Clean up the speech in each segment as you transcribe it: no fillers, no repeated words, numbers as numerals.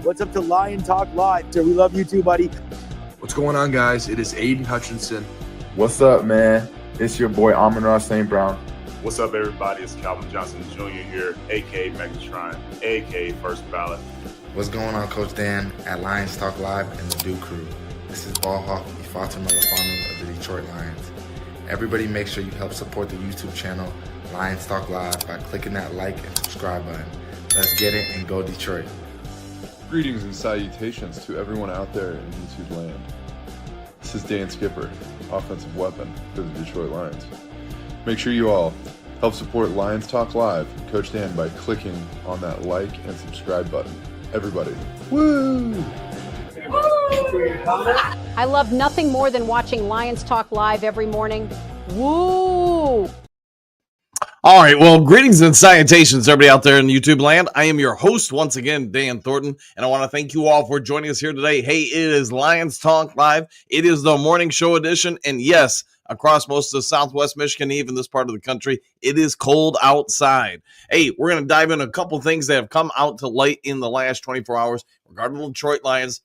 What's up to Lion Talk Live? We love you too, buddy. What's going on, guys? It is Aiden Hutchinson. What's up, man? It's your boy Amon-Ra St. Brown. What's up, everybody? It's Calvin Johnson Jr. here, a.k.a. Megatron, a.k.a. First Ballot. What's going on, Coach Dan at Lions Talk Live and the Duke Crew. This is Ball Hawk Ifeatu Melifonwu of the Detroit Lions. Everybody make sure you help support the YouTube channel Lions Talk Live by clicking that like and subscribe button. Let's get it and go Detroit. Greetings and salutations to everyone out there in YouTube land. This is Dan Skipper, offensive weapon for the Detroit Lions. Make sure you all help support Lions Talk Live and Coach Dan by clicking on that like and subscribe button. Everybody, woo! I love nothing more than watching Lions Talk Live every morning. Woo! All right, well, greetings and salutations, everybody out there in YouTube land. I am your host, once again, Dan Thornton, and I want to thank you all for joining us here today. Hey, it is Lions Talk Live. It is the morning show edition, and yes, across most of Southwest Michigan, even this part of the country, it is cold outside. Hey, we're going to dive into a couple things that have come out to light in the last 24 hours regarding the Detroit Lions,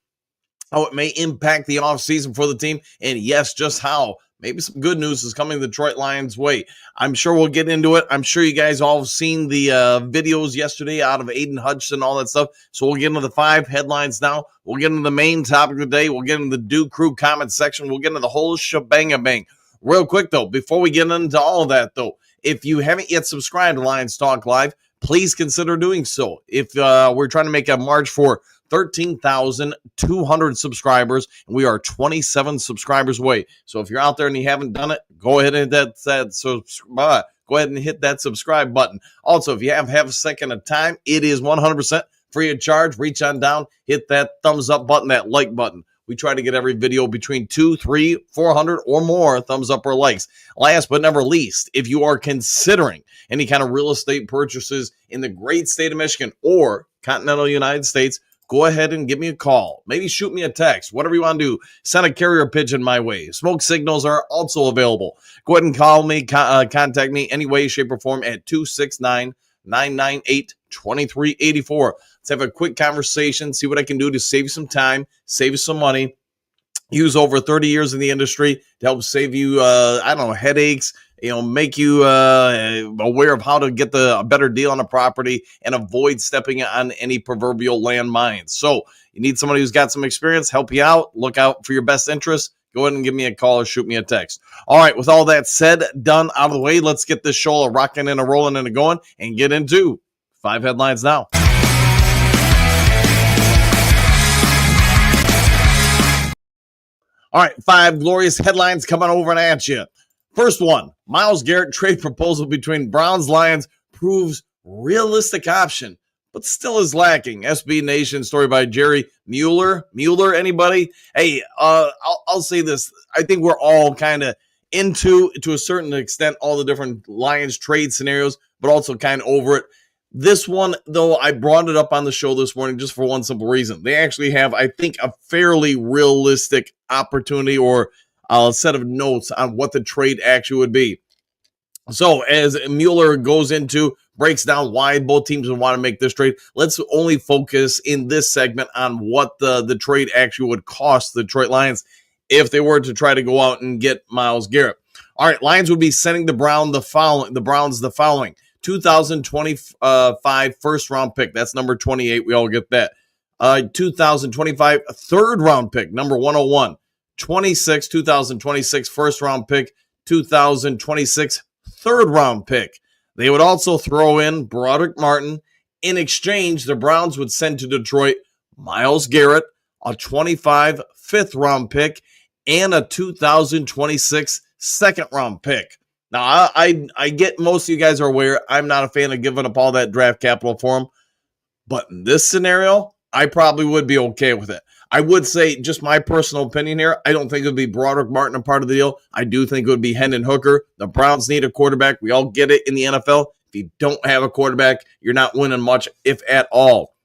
how it may impact the offseason for the team, and yes, just how. Maybe some good news is coming the Detroit Lions' way. I'm sure we'll get into it. I'm sure you guys all have seen the videos yesterday out of Aiden Hutchinson, all that stuff. So we'll get into the 5 headlines now. We'll get into the main topic of the day. We'll get into the Duke Crew comment section. We'll get into the whole shebang-a-bang. Real quick, though, before we get into all of that, though, if you haven't yet subscribed to Lions Talk Live, please consider doing so. If we're trying to make a march for 13,200 subscribers, and we are 27 subscribers away. So if you're out there and you haven't done it, go ahead and hit that subscribe button. Also, if you have a second of time, it is 100% free of charge. Reach on down, hit that thumbs up button, that like button. We try to get every video between 200, 300, 400 or more thumbs up or likes. Last but never least, if you are considering any kind of real estate purchases in the great state of Michigan or continental United States, go ahead and give me a call. Maybe shoot me a text. Whatever you want to do. Send a carrier pigeon my way. Smoke signals are also available. Go ahead and call me. Contact me any way, shape, or form at 269-998-2384. Let's have a quick conversation. See what I can do to save you some time, save you some money. Use over 30 years in the industry to help save you, headaches, make you aware of how to get a better deal on a property and avoid stepping on any proverbial landmines. So you need somebody who's got some experience, help you out, look out for your best interests. Go ahead and give me a call or shoot me a text. All right, with all that said, done, out of the way, let's get this show rocking and rolling and going and get into 5 headlines now. All right, 5 glorious headlines coming over and at you. First one, Myles Garrett trade proposal between Browns Lions proves realistic option, but still is lacking. SB Nation story by Jerry Mueller. Mueller, anybody? Hey, I'll say this. I think we're all kind of into, to a certain extent, all the different Lions trade scenarios, but also kind of over it. This one, though, I brought it up on the show this morning just for one simple reason. They actually have, I think, a fairly realistic opportunity or a set of notes on what the trade actually would be. So as Mueller breaks down why both teams would want to make this trade, let's only focus in this segment on what the trade actually would cost the Detroit Lions if they were to try to go out and get Myles Garrett. All right, Lions would be sending the Browns the following. 2025 first round pick. That's number 28. We all get that. 2025 third round pick, number 101. 2026 first round pick. 2026 third round pick. They would also throw in Broderick Martin. In exchange, the Browns would send to Detroit Myles Garrett, a 25 fifth round pick, and a 2026 second round pick. Now, I get most of you guys are aware I'm not a fan of giving up all that draft capital for him, but in this scenario, I probably would be okay with it. I would say, just my personal opinion here, I don't think it would be Broderick Martin a part of the deal. I do think it would be Hendon Hooker. The Browns need a quarterback. We all get it in the NFL. If you don't have a quarterback, you're not winning much, if at all.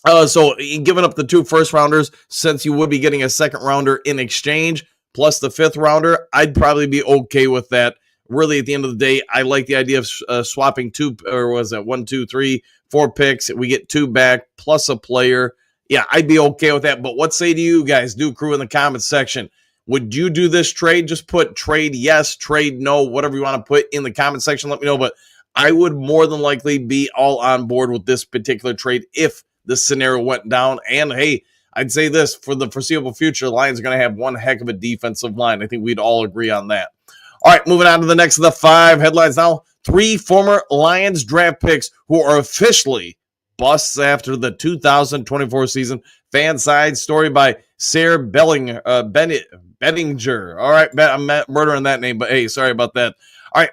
So giving up the 2 first rounders, since you would be getting a second rounder in exchange, plus the 5th rounder, I'd probably be okay with that. Really, at the end of the day, I like the idea of swapping 2, or was it 1, 2, 3, 4 picks? We get 2 back plus a player. Yeah, I'd be okay with that. But what say to you guys? Do crew in the comments section. Would you do this trade? Just put trade yes, trade no, whatever you want to put in the comment section. Let me know. But I would more than likely be all on board with this particular trade if this scenario went down. And hey, I'd say this, for the foreseeable future, Lions are going to have one heck of a defensive line. I think we'd all agree on that. All right, moving on to the next of the 5 headlines now. 3 former Lions draft picks who are officially busts after the 2024 season. Fan side story by Sarah Bettinger. All right, I'm murdering that name, but hey, sorry about that. All right,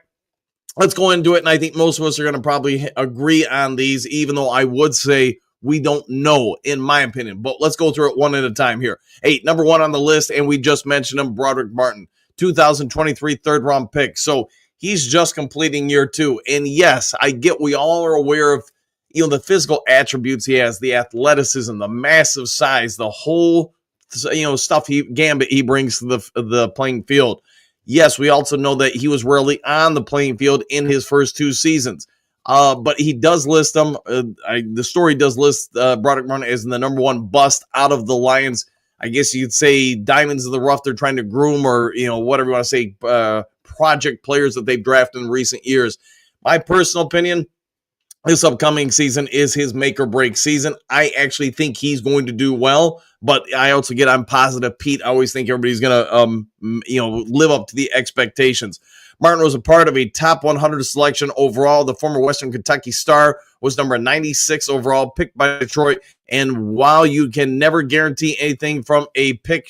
let's go into it. And I think most of us are going to probably agree on these, even though I would say we don't know, in my opinion. But let's go through it one at a time here. Hey, number 1 on the list, and we just mentioned him, Broderick Martin, 2023 third-round pick. So he's just completing year 2. And yes, I get we all are aware of the physical attributes he has, the athleticism, the massive size, the whole stuff gambit he brings to the playing field. Yes, we also know that he was rarely on the playing field in his first 2 seasons. But he does list them. The story does list Broderick Martin as the number 1 bust out of the Lions. I guess you'd say diamonds in the rough they're trying to groom, or whatever you want to say, project players that they've drafted in recent years. My personal opinion, this upcoming season is his make or break season. I actually think he's going to do well, but I also get on positive Pete. I always think everybody's going to live up to the expectations. Martin was a part of a top 100 selection overall. The former Western Kentucky star was number 96 overall, picked by Detroit. And while you can never guarantee anything from a pick,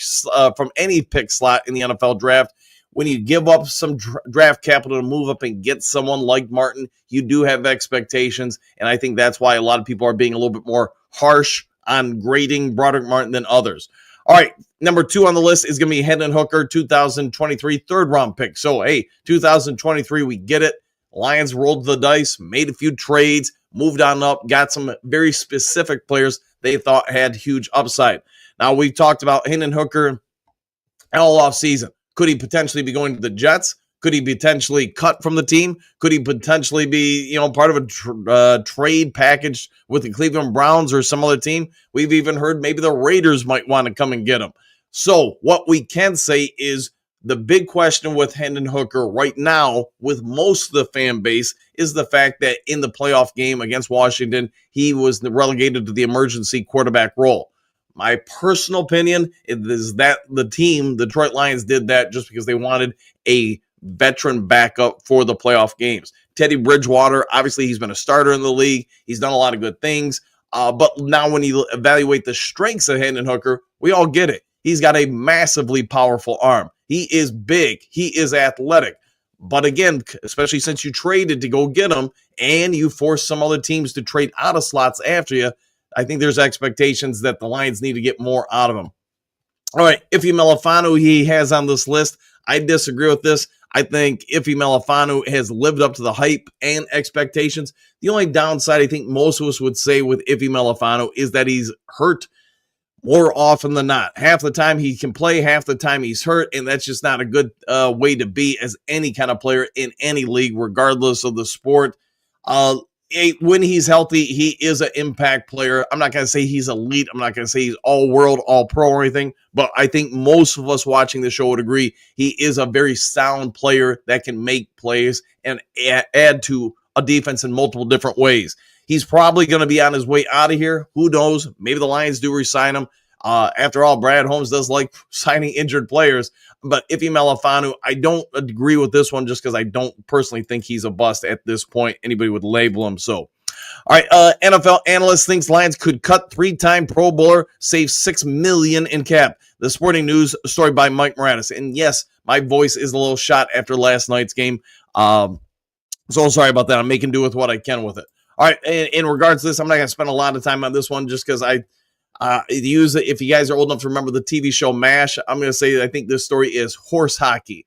from any pick slot in the NFL draft, when you give up some draft capital to move up and get someone like Martin, you do have expectations. And I think that's why a lot of people are being a little bit more harsh on grading Broderick Martin than others. All right, number 2 on the list is going to be Hendon Hooker, 2023 third-round pick. So, hey, 2023, we get it. Lions rolled the dice, made a few trades, moved on up, got some very specific players they thought had huge upside. Now, we've talked about Hendon Hooker all offseason. Could he potentially be going to the Jets? Could he potentially cut from the team? Could he potentially be, part of a trade package with the Cleveland Browns or some other team? We've even heard maybe the Raiders might want to come and get him. So what we can say is the big question with Hendon Hooker right now with most of the fan base is the fact that in the playoff game against Washington, he was relegated to the emergency quarterback role. My personal opinion is that the team, the Detroit Lions, did that just because they wanted a veteran backup for the playoff games. Teddy Bridgewater, obviously he's been a starter in the league. He's done a lot of good things. But now when you evaluate the strengths of Hendon Hooker, we all get it. He's got a massively powerful arm. He is big. He is athletic. But again, especially since you traded to go get him and you force some other teams to trade out of slots after you, I think there's expectations that the Lions need to get more out of him. All right, Ife Melifonwu he has on this list. I disagree with this. I think Ife Melifonwu has lived up to the hype and expectations. The only downside I think most of us would say with Ife Melifonwu is that he's hurt more often than not. Half the time he can play, half the time he's hurt, and that's just not a good way to be as any kind of player in any league, regardless of the sport. When he's healthy, he is an impact player. I'm not going to say he's elite. I'm not going to say he's all-world, all-pro or anything, but I think most of us watching the show would agree he is a very sound player that can make plays and add to a defense in multiple different ways. He's probably going to be on his way out of here. Who knows? Maybe the Lions do re-sign him. After all, Brad Holmes does like signing injured players. But Ife Melifonwu, I don't agree with this one just because I don't personally think he's a bust at this point. Anybody would label him so. All right, NFL analyst thinks Lions could cut 3-time Pro Bowler, save $6 million in cap. The Sporting News story by Mike Moranis. And yes, my voice is a little shot after last night's game. So sorry about that. I'm making do with what I can with it. All right, in regards to this, I'm not going to spend a lot of time on this one just because if you guys are old enough to remember the TV show MASH, I'm going to say I think this story is horse hockey.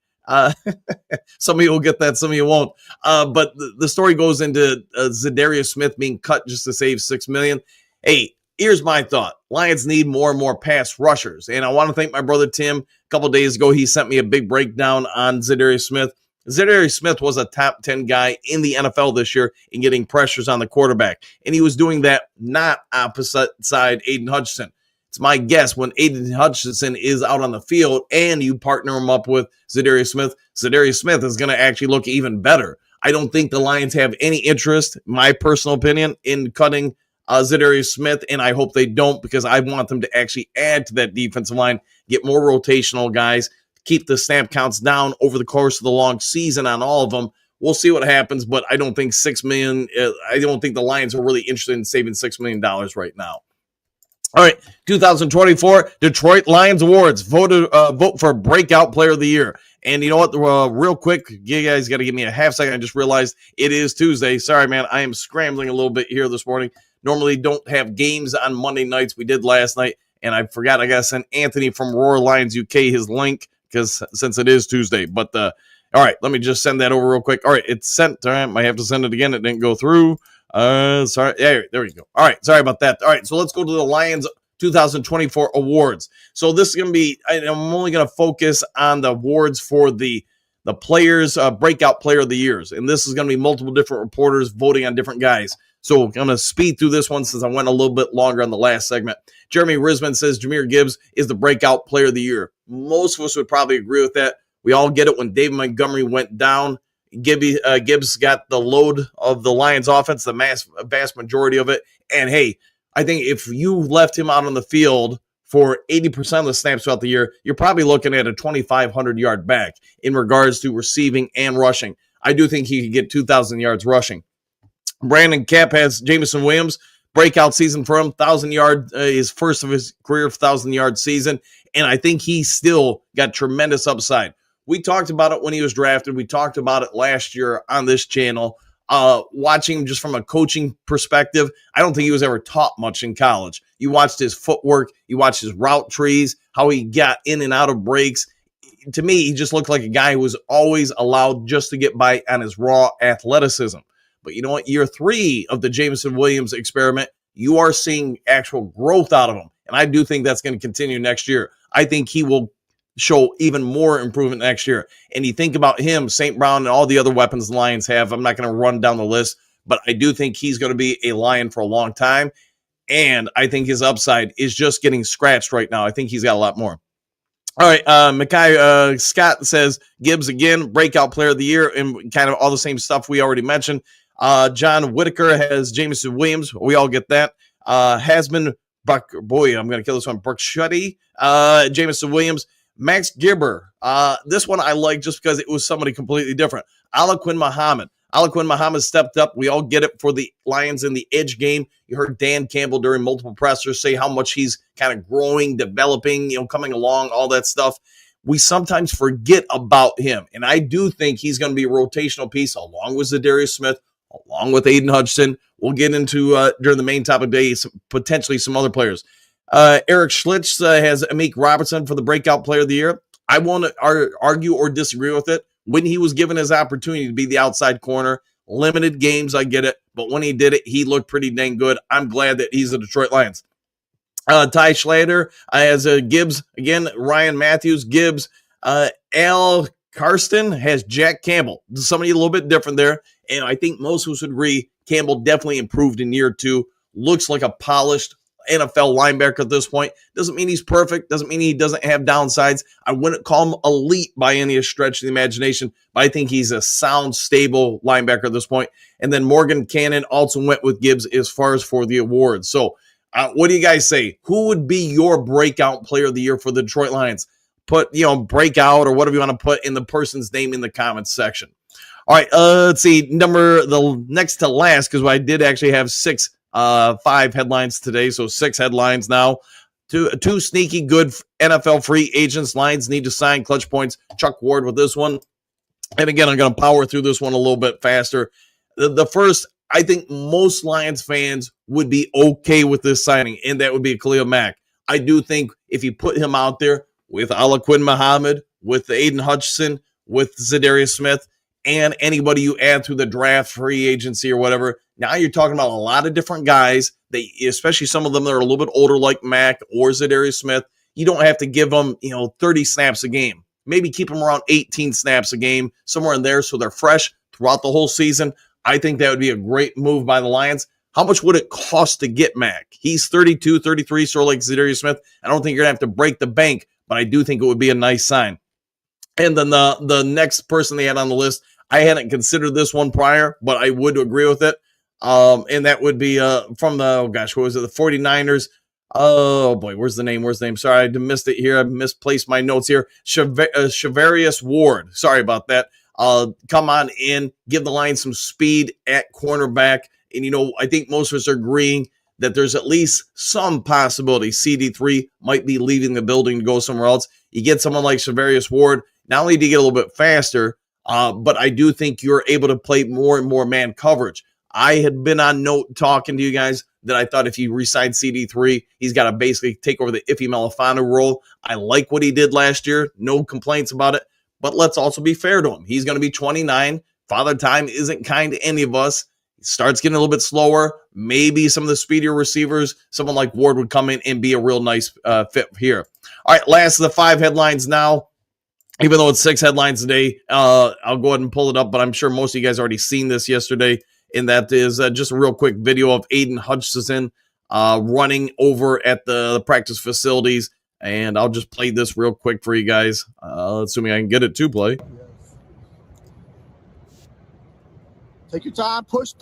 Some of you will get that, some of you won't. But the story goes into Zadarius Smith being cut just to save $6 million. Hey, Here's my thought. Lions need more and more pass rushers. And I want to thank my brother Tim. A couple of days ago, he sent me a big breakdown on Zadarius Smith. Zadarius Smith was a top 10 guy in the NFL this year in getting pressures on the quarterback. And he was doing that not opposite side Aiden Hutchinson. It's my guess when Aiden Hutchinson is out on the field and you partner him up with Zadarius Smith is going to actually look even better. I don't think the Lions have any interest, my personal opinion, in cutting Zadarius Smith, and I hope they don't because I want them to actually add to that defensive line, get more rotational guys, keep the snap counts down over the course of the long season on all of them. We'll see what happens, but I don't think $6 million. I don't think the Lions are really interested in saving $6 million right now. All right, 2024 Detroit Lions Awards. Vote for Breakout Player of the Year. And you know what? Real quick, you guys got to give me a half second. I just realized it is Tuesday. Sorry, man. I am scrambling a little bit here this morning. Normally don't have games on Monday nights. We did last night, and I forgot I got to send Anthony from Roar Lions UK his link because since it is Tuesday. But all right, let me just send that over real quick. All right, it's sent. All right, I have to send it again. It didn't go through. Sorry. There we go. All right, sorry about that. All right, so let's go to the Lions 2024 awards. So this is going to be, I'm only going to focus on the awards for the players, breakout player of the years. And this is going to be multiple different reporters voting on different guys. So I'm going to speed through this one since I went a little bit longer on the last segment. Jeremy Risman says Jahmyr Gibbs is the breakout player of the year. Most of us would probably agree with that. We all get it when David Montgomery went down. Gibbs got the load of the Lions offense, the vast majority of it. And hey, I think if you left him out on the field for 80% of the snaps throughout the year, you're probably looking at a 2,500 yard back in regards to receiving and rushing. I do think he could get 2,000 yards rushing. Brandon Kapp has Jameson Williams, breakout season for him, 1,000 yard, his first of his career 1,000 yard season. And I think he still got tremendous upside. We talked about it when he was drafted. We talked about it last year on this channel. Watching him just from a coaching perspective, I don't think he was ever taught much in college. You watched his footwork, you watched his route trees, how he got in and out of breaks. To me, he just looked like a guy who was always allowed just to get by on his raw athleticism. But you know what? Year 3 of the Jameson Williams experiment, you are seeing actual growth out of him. And I do think that's going to continue next year. I think he will show even more improvement next year. And you think about him, St. Brown, and all the other weapons the Lions have. I'm not going to run down the list, but I do think he's going to be a Lion for a long time. And I think his upside is just getting scratched right now. I think he's got a lot more. All right, Mackay Scott says Gibbs again, breakout player of the year, and kind of all the same stuff we already mentioned. John Whitaker has Jameson Williams. We all get that. Hasman, boy, I'm going to kill this one. Burkshetty, Jameson Williams. Max Gibber. This one I like just because it was somebody completely different. Alaquin Muhammad. Alaquin Muhammad stepped up. We all get it for the Lions in the edge game. You heard Dan Campbell during multiple pressers say how much he's kind of growing, developing, coming along, all that stuff. We sometimes forget about him. And I do think he's going to be a rotational piece along with Zadarius Smith, along with Aiden Hutchinson. We'll get into, during the main topic day, potentially some other players. Eric Schlitz has Amik Robertson for the breakout player of the year. I won't argue or disagree with it. When he was given his opportunity to be the outside corner, limited games, I get it. But when he did it, he looked pretty dang good. I'm glad that he's the Detroit Lions. Ty Schlater has Gibbs. Again, Ryan Matthews, Gibbs. Al Karsten has Jack Campbell. Somebody a little bit different there. And I think most of us would agree Campbell definitely improved in year 2. Looks like a polished NFL linebacker at this point. Doesn't mean he's perfect. Doesn't mean he doesn't have downsides. I wouldn't call him elite by any stretch of the imagination, but I think he's a sound, stable linebacker at this point. And then Morgan Cannon also went with Gibbs as far as for the awards. So what do you guys say? Who would be your breakout player of the year for the Detroit Lions? Put, breakout or whatever you want to put in the person's name in the comments section. All right, let's see. The next to last, because I did actually have 5 headlines today, so 6 headlines now. Two sneaky good NFL free agents Lions need to sign. Clutch points. Chuck Ward with this one. And again, I'm going to power through this one a little bit faster. The first, I think most Lions fans would be okay with this signing, and that would be Khalil Mack. I do think if you put him out there with Alaquin Muhammad, with Aiden Hutchinson, with Zadarius Smith, and anybody you add through the draft, free agency, or whatever. Now you're talking about a lot of different guys, especially some of them that are a little bit older, like Mac or Zadarius Smith. You don't have to give them, 30 snaps a game. Maybe keep them around 18 snaps a game, somewhere in there, so they're fresh throughout the whole season. I think that would be a great move by the Lions. How much would it cost to get Mac? He's 32, 33, sort of like Zadarius Smith. I don't think you're going to have to break the bank, but I do think it would be a nice sign. And then the next person they had on the list, I hadn't considered this one prior, but I would agree with it. And that would be from the, what was it, the 49ers? Oh, boy, where's the name? Sorry, I missed it here. I misplaced my notes here. Charvarius Ward. Sorry about that. Come on in, give the Lions some speed at cornerback. And, I think most of us are agreeing that there's at least some possibility CD3 might be leaving the building to go somewhere else. You get someone like Charvarius Ward, not only do you get a little bit faster, but I do think you're able to play more and more man coverage. I had been on note talking to you guys that I thought if you re-sign CD3, he's got to basically take over the Iffy Melifonwu role. I like what he did last year. No complaints about it. But let's also be fair to him. He's going to be 29. Father time isn't kind to any of us. He starts getting a little bit slower. Maybe some of the speedier receivers, someone like Ward would come in and be a real nice fit here. All right, last of the 5 headlines now. Even though it's 6 headlines today, I'll go ahead and pull it up, but I'm sure most of you guys already seen this yesterday. And that is just a real quick video of Aiden Hutchinson running over at the practice facilities. And I'll just play this real quick for you guys, assuming I can get it to play. Take your time. Push.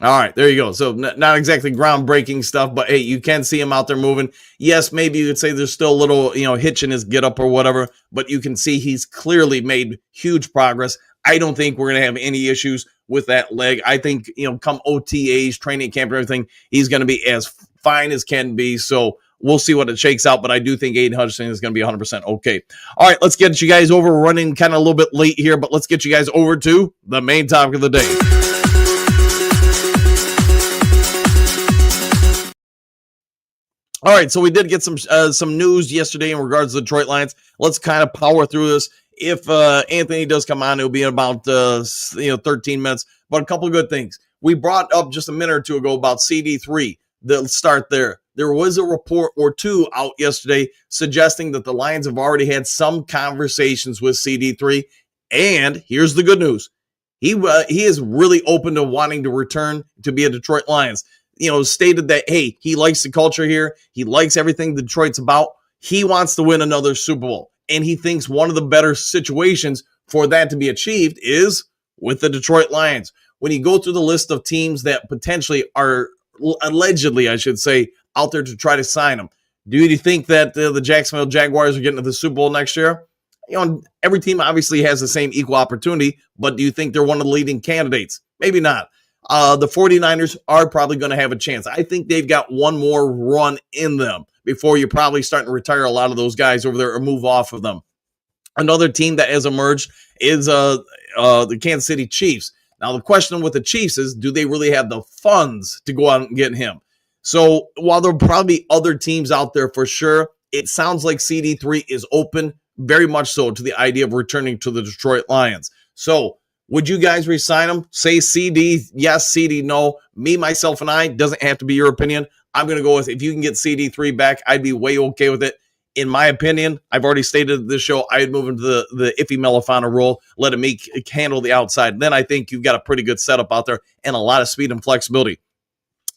All right, there you go. So not exactly groundbreaking stuff, but hey, you can see him out there moving. Yes, maybe you could say there's still a little, hitch in his get up or whatever, but you can see he's clearly made huge progress. I don't think we're going to have any issues with that leg. I think, come OTAs, training camp and everything, he's going to be as fine as can be. So we'll see what it shakes out, but I do think Aiden Hutchinson is going to be 100% okay. All right, let's get you guys over, running kind of a little bit late here, but let's get you guys over to the main topic of the day. All right, so we did get some news yesterday in regards to the Detroit Lions. Let's kind of power through this. If Anthony does come on, it'll be in about 13 minutes. But a couple of good things. We brought up just a minute or two ago about CD3. Let's start there. There was a report or two out yesterday suggesting that the Lions have already had some conversations with CD3. And here's the good news. He is really open to wanting to return to be a Detroit Lions. Stated that, hey, he likes the culture here. He likes everything Detroit's about. He wants to win another Super Bowl. And he thinks one of the better situations for that to be achieved is with the Detroit Lions. When you go through the list of teams that potentially are, allegedly, I should say, out there to try to sign him, do you think that the Jacksonville Jaguars are getting to the Super Bowl next year? Every team obviously has the same equal opportunity, but do you think they're one of the leading candidates? Maybe not. The 49ers are probably going to have a chance. I think they've got one more run in them before you're probably starting to retire a lot of those guys over there or move off of them. Another team that has emerged is the Kansas City Chiefs. Now, the question with the Chiefs is, do they really have the funds to go out and get him? So while there will probably be other teams out there for sure, it sounds like CD3 is open, very much so, to the idea of returning to the Detroit Lions. So would you guys re-sign him? Say CD yes, CD no. Me, myself, and I, doesn't have to be your opinion. I'm going to go with, if you can get CD3 back, I'd be way okay with it. In my opinion, I've already stated this show, I'd move into the Iffy Melifonwu role, let him handle the outside. Then I think you've got a pretty good setup out there and a lot of speed and flexibility.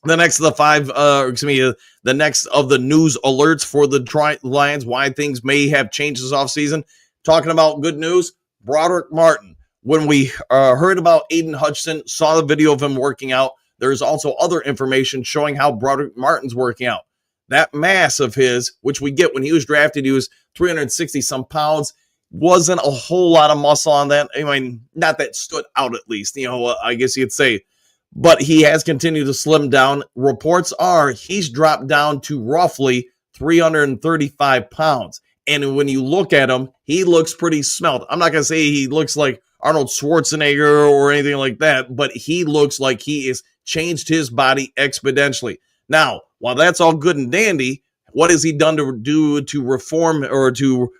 The next of the the next of the news alerts for the Detroit Lions, why things may have changed this offseason. Talking about good news, Broderick Martin. When we heard about Aiden Hutchinson, saw the video of him working out, there's also other information showing how Broderick Martin's working out. That mass of his, which we get when he was drafted, he was 360-some pounds, wasn't a whole lot of muscle on that. I mean, not that stood out at least, I guess you'd say. But he has continued to slim down. Reports are he's dropped down to roughly 335 pounds. And when you look at him, he looks pretty svelte. I'm not going to say he looks like Arnold Schwarzenegger or anything like that, but he looks like he has changed his body exponentially. Now, while that's all good and dandy, what has he done to reform or to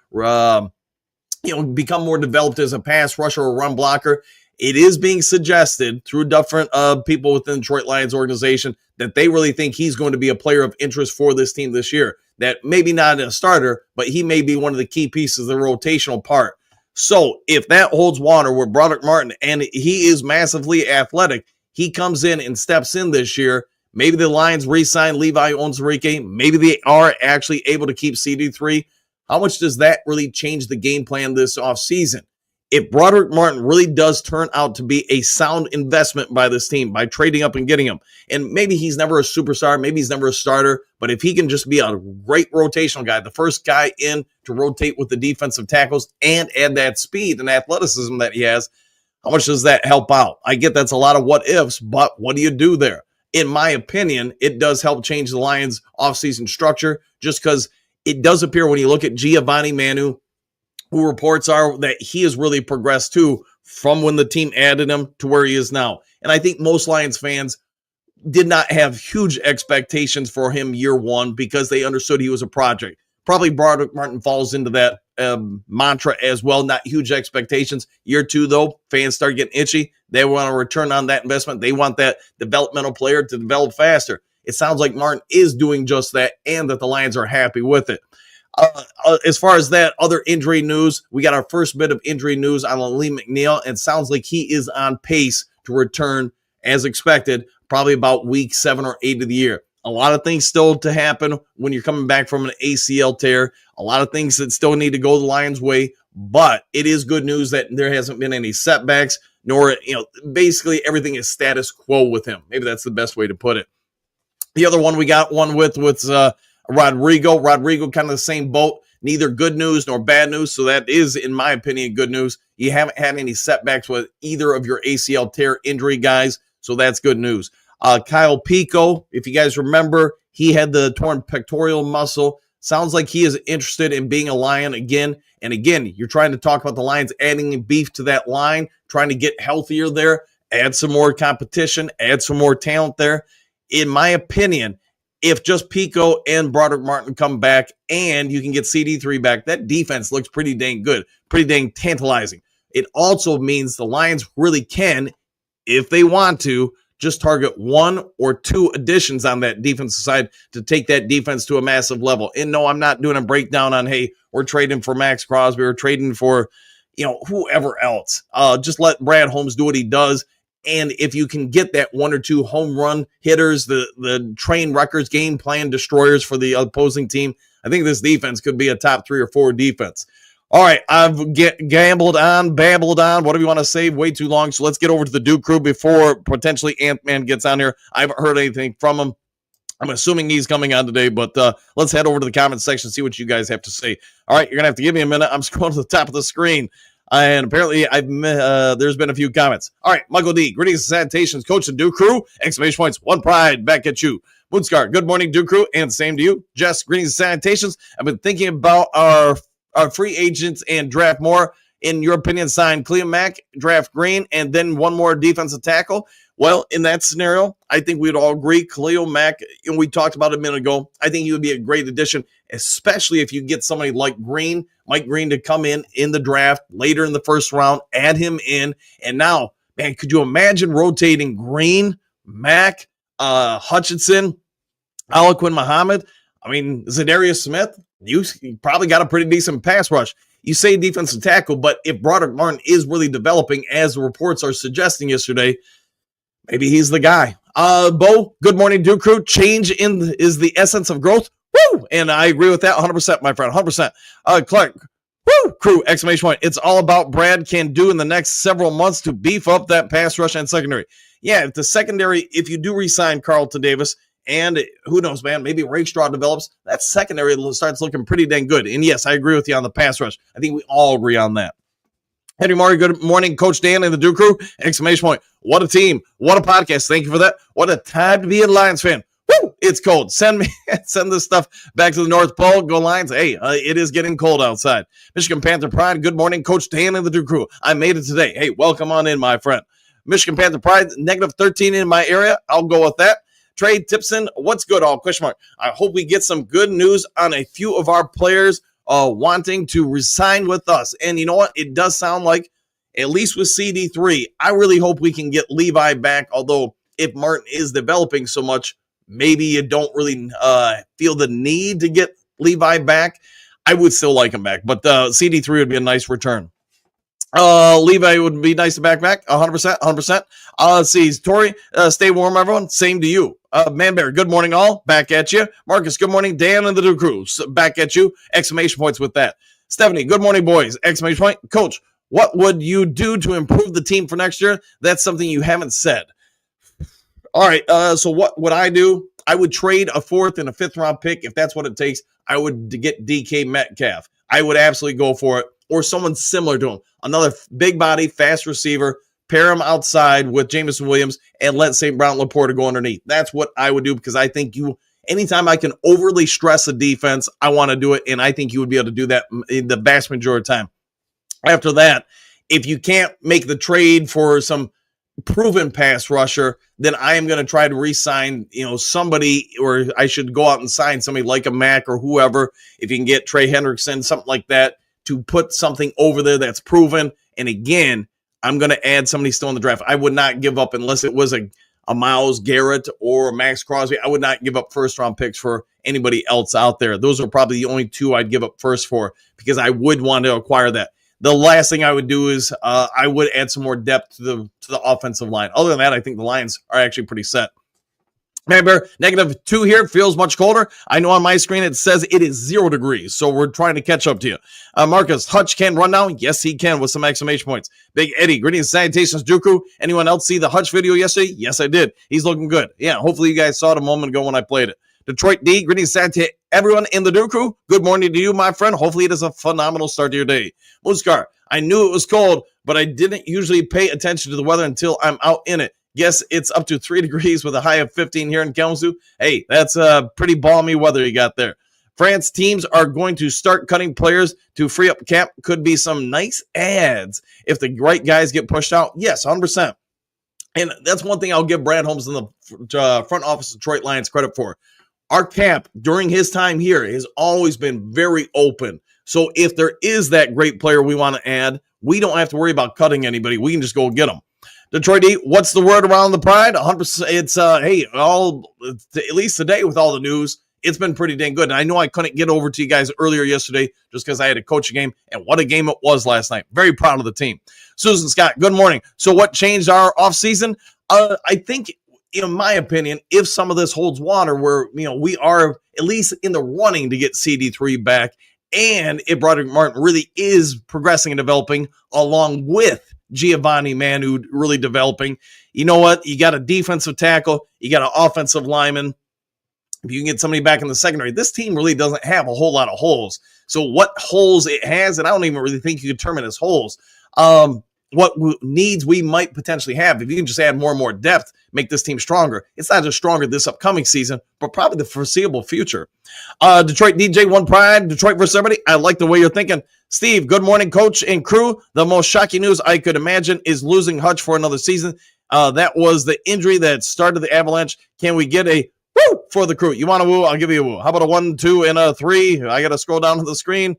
become more developed as a pass rusher or run blocker. It is being suggested through different people within the Detroit Lions organization that they really think he's going to be a player of interest for this team this year. That maybe not a starter, but he may be one of the key pieces of the rotational part. So if that holds water with Broderick Martin, and he is massively athletic, he comes in and steps in this year. Maybe the Lions re-sign Levi Onwuzurike. Maybe they are actually able to keep CD3. How much does that really change the game plan this offseason? If Broderick Martin really does turn out to be a sound investment by this team, by trading up and getting him, and maybe he's never a superstar, maybe he's never a starter, but if he can just be a great rotational guy, the first guy in to rotate with the defensive tackles and add that speed and athleticism that he has, how much does that help out? I get that's a lot of what ifs, but what do you do there? In my opinion, it does help change the Lions' offseason structure just because it does appear when you look at Giovanni Manu, who reports are that he has really progressed too from when the team added him to where he is now. And I think most Lions fans did not have huge expectations for him year one because they understood he was a project. Probably Broderick Martin falls into that mantra as well. Not huge expectations. Year two, though, fans start getting itchy. They want to return on that investment. They want that developmental player to develop faster. It sounds like Martin is doing just that and that the Lions are happy with it. As far as that other injury news, we got our first bit of injury news on Lee McNeil, and sounds like he is on pace to return as expected, probably about week 7 or 8 of the year. A lot of things still to happen when you're coming back from an ACL tear. A lot of things that still need to go the Lions' way, but it is good news that there hasn't been any setbacks, nor, basically everything is status quo with him. Maybe that's the best way to put it. The other one we got one with Rodrigo. Rodrigo, kind of the same boat. Neither good news nor bad news. So that is, in my opinion, good news. You haven't had any setbacks with either of your ACL tear injury guys. So that's good news. Kyle Pico, if you guys remember, he had the torn pectoral muscle. Sounds like he is interested in being a Lion again. And again, you're trying to talk about the Lions adding beef to that line, trying to get healthier there, add some more competition, add some more talent there. In my opinion, if just Pico and Broderick Martin come back and you can get CD3 back, that defense looks pretty dang good, pretty dang tantalizing. It also means the Lions really can, if they want to, just target 1 or 2 additions on that defensive side to take that defense to a massive level. And no, I'm not doing a breakdown on, hey, we're trading for Max Crosby, we're trading for, whoever else. Just let Brad Holmes do what he does. And if you can get that 1 or 2 home run hitters, the train wreckers, game plan destroyers for the opposing team, I think this defense could be a top 3 or 4 defense. All right, I've babbled on, whatever you want to say, way too long. So let's get over to the Duke Crew before potentially Ant-Man gets on here. I haven't heard anything from him. I'm assuming he's coming on today, but let's head over to the comment section and see what you guys have to say. All right, you're going to have to give me a minute. I'm scrolling to the top of the screen. And apparently, there's been a few comments. All right, Michael D. Greetings and salutations, Coach and Duke Crew. Exclamation points. One pride back at you. Moonscar. Good morning, Duke Crew, and same to you. Jess. Greetings and salutations. I've been thinking about our free agents and draft more. In your opinion, sign Cleo Mack, draft Green, and then one more defensive tackle. Well, in that scenario, I think we'd all agree Khalil Mack, and we talked about it a minute ago, I think he would be a great addition, especially if you get somebody like Green, Mike Green, to come in the draft later in the first round, add him in. And now, man, could you imagine rotating Green, Mack, Hutchinson, Alaquin Muhammad? I mean, Zadarius Smith, you probably got a pretty decent pass rush. You say defensive tackle, but if Broderick Martin is really developing, as the reports are suggesting yesterday, maybe he's the guy. Bo, good morning, Duke Crew. Change is the essence of growth. Woo! And I agree with that 100%, my friend, 100%. Clark, woo! Crew, exclamation point. It's all about Brad can do in the next several months to beef up that pass rush and secondary. Yeah, if the secondary, if you do re-sign Carlton Davis, and who knows, man, maybe Rakestraw develops, that secondary starts looking pretty dang good. And yes, I agree with you on the pass rush. I think we all agree on that. Henry Murray, good morning, Coach Dan and the Duke Crew. Exclamation point. What a team. What a podcast. Thank you for that. What a time to be a Lions fan. Woo! It's cold. Send this stuff back to the North Pole. Go Lions. Hey, it is getting cold outside. Michigan Panther Pride. Good morning, Coach Dan and the Duke Crew. I made it today. Hey, welcome on in, my friend. Michigan Panther Pride, -13 in my area. I'll go with that. Trey Tipson, what's good? All question mark. I hope we get some good news on a few of our players wanting to resign with us. And you know what? It does sound like, at least with CD3, I really hope we can get Levi back. Although if Martin is developing so much, maybe you don't really feel the need to get Levi back. I would still like him back, but CD3 would be a nice return. Levi would be nice to back 100%. Let's see, Tori, stay warm, everyone. Same to you. Man Bear, good morning, all. Back at you. Marcus, good morning. Dan and the Duke Crew, back at you. Exclamation points with that. Stephanie, good morning, boys. Exclamation point. Coach, what would you do to improve the team for next year? That's something you haven't said. All right, so what would I do? I would trade a 4th and a 5th round pick if that's what it takes. I would get DK Metcalf. I would absolutely go for it, or someone similar to him. Another big body, fast receiver, pair him outside with Jameson Williams, and let St. Brown Laporta go underneath. That's what I would do, because I think anytime I can overly stress a defense, I want to do it, and I think you would be able to do that in the vast majority of the time. After that, if you can't make the trade for some proven pass rusher, then I am going to try to re-sign, somebody, or I should go out and sign somebody like a Mac or whoever. If you can get Trey Hendrickson, something like that, to put something over there that's proven. And again, I'm going to add somebody still in the draft. I would not give up, unless it was a Myles Garrett or a Max Crosby. I would not give up first-round picks for anybody else out there. Those are probably the only two I'd give up first for, because I would want to acquire that. The last thing I would do is I would add some more depth to the offensive line. Other than that, I think the Lions are actually pretty set. Remember, -2 here. Feels much colder. I know on my screen it says it is 0 degrees, so we're trying to catch up to you. Marcus, Hutch can run now? Yes, he can, with some exclamation points. Big Eddie, greetings, salutations, Dooku. Anyone else see the Hutch video yesterday? Yes, I did. He's looking good. Yeah, hopefully you guys saw it a moment ago when I played it. Detroit D, greetings to everyone in the Dooku. Good morning to you, my friend. Hopefully it is a phenomenal start to your day. Muskar, I knew it was cold, but I didn't usually pay attention to the weather until I'm out in it. Yes, it's up to 3 degrees with a high of 15 here in Kalamazoo. Hey, that's pretty balmy weather you got there. France teams are going to start cutting players to free up cap. Could be some nice ads if the right guys get pushed out. Yes, 100%. And that's one thing I'll give Brad Holmes in the front office of Detroit Lions credit for. Our cap during his time here has always been very open. So if there is that great player we want to add, we don't have to worry about cutting anybody. We can just go get them. Detroit D, what's the word around the Pride? 100%. It's at least today with all the news, it's been pretty dang good. And I know I couldn't get over to you guys earlier yesterday just because I had to coach a game, and what a game it was last night. Very proud of the team. Susan Scott, good morning. So what changed our offseason? I think, in my opinion, if some of this holds water, where we are at least in the running to get CD3 back, and if Broderick Martin really is progressing and developing along with Giovanni Manu really developing. You know what? You got a defensive tackle. You got an offensive lineman. If you can get somebody back in the secondary, this team really doesn't have a whole lot of holes. So what holes it has, and I don't even really think you could term it as holes, what needs we might potentially have. If you can just add more and more depth, make this team stronger. It's not just stronger this upcoming season, but probably the foreseeable future. Detroit DJ, One Pride, Detroit versus everybody. I like the way you're thinking. Steve, good morning, coach and crew. The most shocking news I could imagine is losing Hutch for another season. That was the injury that started the Avalanche. Can we get a woo for the crew? You want a woo? I'll give you a woo. How about a 1, 2, and a 3? I got to scroll down to the screen.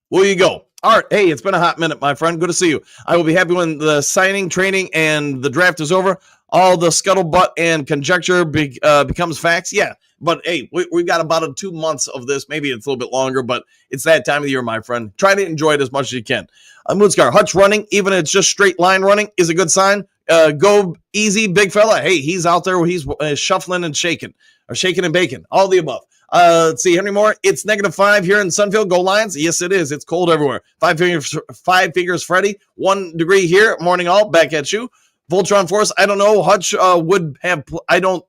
Where you go? All right. Hey, it's been a hot minute, my friend. Good to see you. I will be happy when the signing, training, and the draft is over. All the scuttlebutt and conjecture becomes facts. Yeah. But, hey, we've got about 2 months of this. Maybe it's a little bit longer, but it's that time of the year, my friend. Try to enjoy it as much as you can. Moonscar, Hutch running, even if it's just straight line running, is a good sign. Go easy, big fella. Hey, he's out there where he's shuffling and shaking, or shaking and baking, all the above. Let's see, Henry Moore. It's -5 here in Sunfield. Go Lions. Yes, it is. It's cold everywhere. Five figures, Freddie. 1 degree here. Morning all. Back at you. Voltron Force. I don't know. Hutch would have. I don't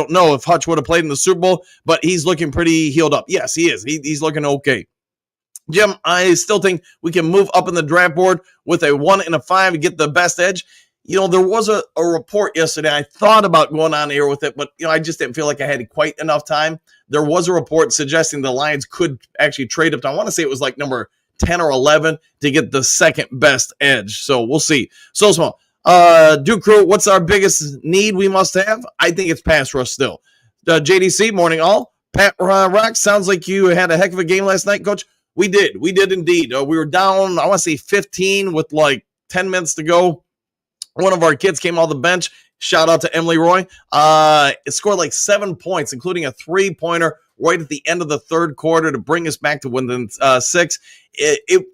know if Hutch would have played in the Super Bowl, but he's looking pretty healed up. Yes, he is. He's looking okay. Jim, I still think we can move up in the draft board with a 1 and a 5 to get the best edge. There was a report yesterday. I thought about going on air with it, but, I just didn't feel like I had quite enough time. There was a report suggesting the Lions could actually trade up to, I want to say it was like number 10 or 11 to get the second best edge. So we'll see. So small. Duke Crew, what's our biggest need we must have? I think it's pass rush still. JDC, morning all. Pat Rock, sounds like you had a heck of a game last night, Coach. We did indeed. We were down, I want to say 15 with like 10 minutes to go. One of our kids came off the bench. Shout out to Emily Roy. It scored like 7 points, including a 3-pointer right at the end of the third quarter to bring us back to within 6.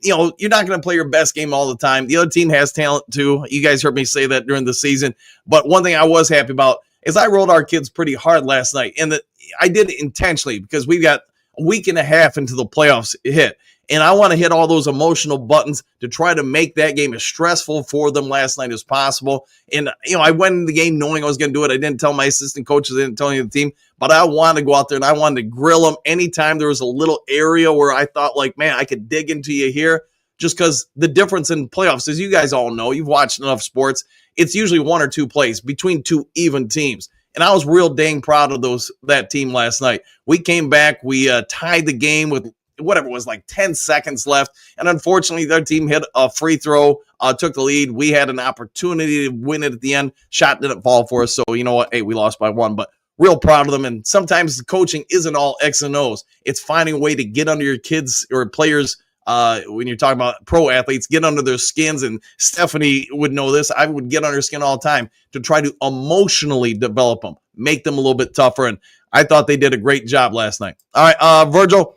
You're not going to play your best game all the time. The other team has talent too. You guys heard me say that during the season. But one thing I was happy about is I rolled our kids pretty hard last night, and I did it intentionally because we've got a week and a half into the playoffs hit. And I want to hit all those emotional buttons to try to make that game as stressful for them last night as possible. And, I went in the game knowing I was going to do it. I didn't tell my assistant coaches, I didn't tell any of the team, but I wanted to go out there and I wanted to grill them anytime there was a little area where I thought like, man, I could dig into you here, just because the difference in playoffs, as you guys all know, you've watched enough sports, it's usually 1 or 2 plays between 2 even teams. And I was real dang proud of that team last night. We came back, we tied the game with whatever it was, like 10 seconds left. And unfortunately, their team hit a free throw, took the lead. We had an opportunity to win it at the end. Shot didn't fall for us. So, you know what? Hey, we lost by 1, but real proud of them. And sometimes the coaching isn't all X and O's. It's finding a way to get under your kids or players. When you're talking about pro athletes, get under their skins. And Stephanie would know this. I would get under her skin all the time to try to emotionally develop them, make them a little bit tougher. And I thought they did a great job last night. All right, Virgil,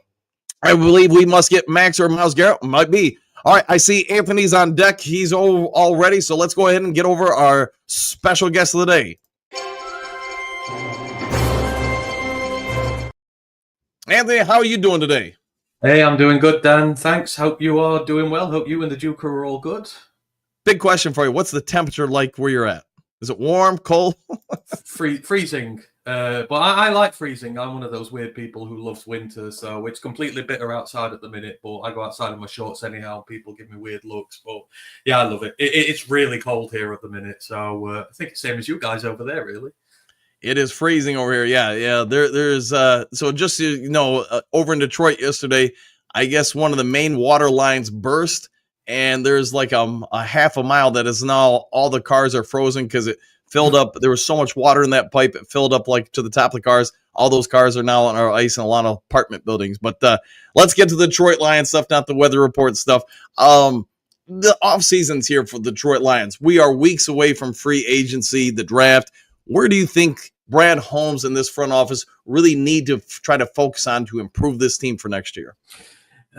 I believe we must get Max or Miles Garrett. Might be. All right, I see Anthony's on deck. He's all ready. So let's go ahead and get over our special guest of the day. Anthony, how are you doing today? Hey, I'm doing good, Dan. Thanks. Hope you are doing well. Hope you and the Duke are all good. Big question for you. What's the temperature like where you're at? Is it warm, cold? Freezing. But I like freezing. I'm one of those weird people who loves winter, so it's completely bitter outside at the minute, but I go outside in my shorts anyhow. People give me weird looks, but yeah, I love it. It's really cold here at the minute, so I think it's the same as you guys over there, really. It is freezing over here. Yeah. There's so just so you know, over in Detroit yesterday, I guess one of the main water lines burst, and there's like a half a mile that is now all the cars are frozen because it filled up. There was so much water in that pipe, it filled up like to the top of the cars. All those cars are now on our ice in a lot of apartment buildings. But let's get to the Detroit Lions stuff, not the weather report stuff. The off season's here for the Detroit Lions. We are weeks away from free agency, the draft. Where do you think Brad Holmes and this front office really need to try to focus on to improve this team for next year?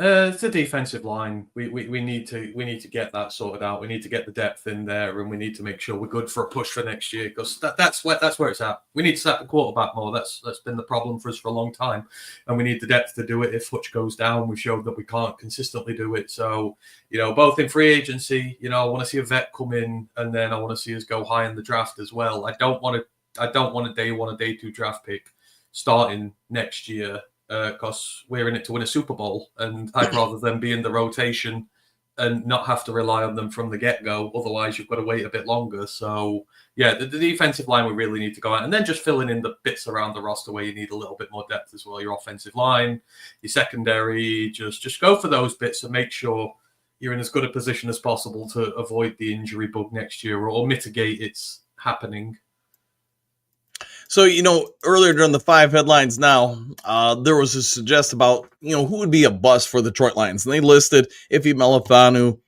It's a defensive line. We need to get that sorted out. We need to get the depth in there, and we need to make sure we're good for a push for next year, because that's where it's at. We need to sack the quarterback more. That's been the problem for us for a long time, and we need the depth to do it. If Hutch goes down, we showed that we can't consistently do it. So, both in free agency, I want to see a vet come in, and then I want to see us go high in the draft as well. I don't want a day 1 or day 2 draft pick starting next year, because we're in it to win a Super Bowl, and I'd rather them be in the rotation and not have to rely on them from the get-go. Otherwise, you've got to wait a bit longer. So, yeah, the defensive line we really need to go at, and then just filling in the bits around the roster where you need a little bit more depth as well. Your offensive line, your secondary, just go for those bits and make sure you're in as good a position as possible to avoid the injury bug next year or mitigate its happening. So, earlier during the 5 headlines now, there was a suggest about, who would be a bust for the Detroit Lions. And they listed Ife Melifanu,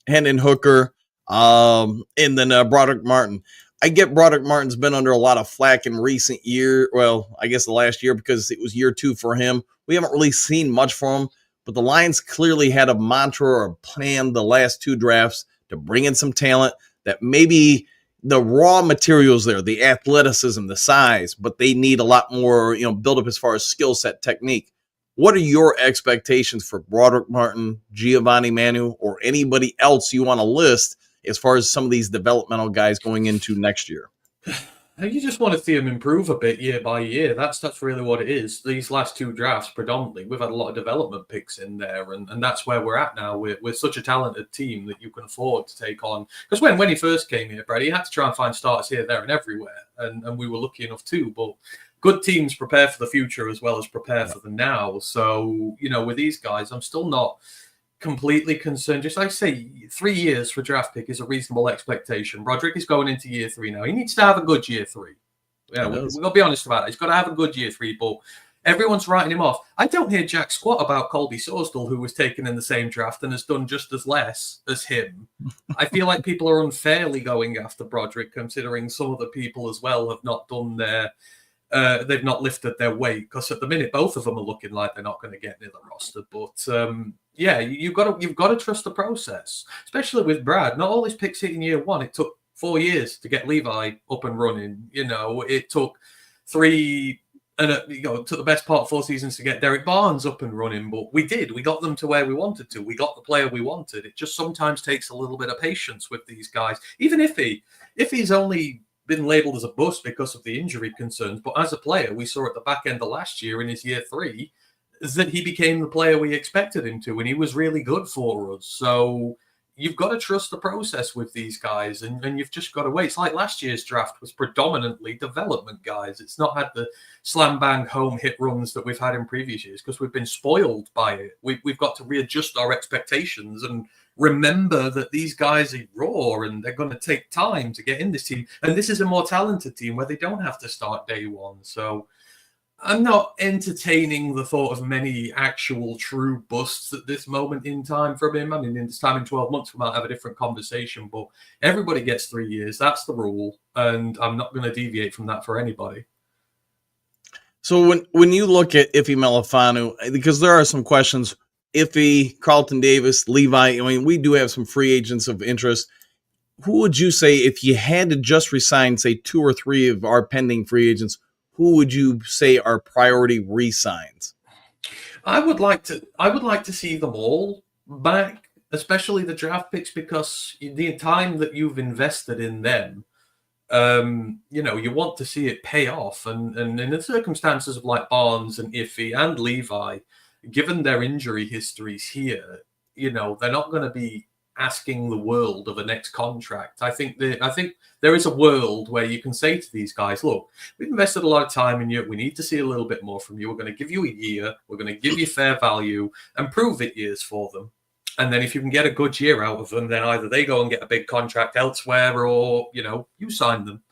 Hendon Hooker, and then Broderick Martin. I get Broderick Martin's been under a lot of flack in recent year. Well, I guess the last year, because it was year 2 for him. We haven't really seen much from him, but the Lions clearly had a mantra or plan the last 2 drafts to bring in some talent that maybe the raw materials there, the athleticism, the size, but they need a lot more, build up as far as skill set, technique. What are your expectations for Broderick Martin, Giovanni Manu, or anybody else you want to list as far as some of these developmental guys going into next year? You just want to see them improve a bit year by year. That's really what it is. These last 2 drafts, predominantly, we've had a lot of development picks in there, and that's where we're at now. We're such a talented team that you can afford to take on. Because when he first came here, Brady, he had to try and find starters here, there, and everywhere, and we were lucky enough too. But good teams prepare for the future as well as prepare for the now. So, with these guys, I'm still not completely concerned. Just like I say, 3 years for draft pick is a reasonable expectation. Broderick is going into year 3 now. He needs to have a good year 3. We've got to be honest about it. He's got to have a good year 3, but everyone's writing him off. I don't hear jack squat about Colby Sorsdal, who was taken in the same draft and has done just as less as him. I feel like people are unfairly going after Broderick, considering some of the people as well have not done their they've not lifted their weight, because at the minute both of them are looking like they're not going to get near the roster. But yeah, you've got to trust the process, especially with Brad. Not all his picks hit in year one. It took 4 years to get Levi up and running. You know, it took 3 and took the best part of 4 seasons to get Derek Barnes up and running. But we got them to where we wanted to. We got the player we wanted. It just sometimes takes a little bit of patience with these guys, even if he's only been labeled as a bust because of the injury concerns. But as a player, we saw at the back end of last year in his year 3 is that he became the player we expected him to, and he was really good for us. So you've got to trust the process with these guys, and you've just got to wait. It's like last year's draft was predominantly development guys. It's not had the slam bang home hit runs that we've had in previous years because we've been spoiled by it. We've got to readjust our expectations and remember that these guys are raw and they're going to take time to get in this team. And this is a more talented team where they don't have to start day one. So I'm not entertaining the thought of many actual true busts at this moment in time from him. I mean, in this time in 12 months, we might have a different conversation, but everybody gets 3 years. That's the rule. And I'm not going to deviate from that for anybody. So when you look at Ife Melifonwu, because there are some questions, Ife, Carlton Davis, Levi, I mean, we do have some free agents of interest. Who would you say, if you had to just resign, say, 2 or 3 of our pending free agents, who would you say are priority re-signs? I would like to see them all back, especially the draft picks, because the time that you've invested in them, you want to see it pay off. And in the circumstances of like Barnes and Ife and Levi, given their injury histories here, they're not going to be asking the world of a next contract. I think there is a world where you can say to these guys, look, we've invested a lot of time in you. We need to see a little bit more from you. We're going to give you a year. We're going to give you fair value and prove it years for them. And then if you can get a good year out of them, then either they go and get a big contract elsewhere or, you sign them.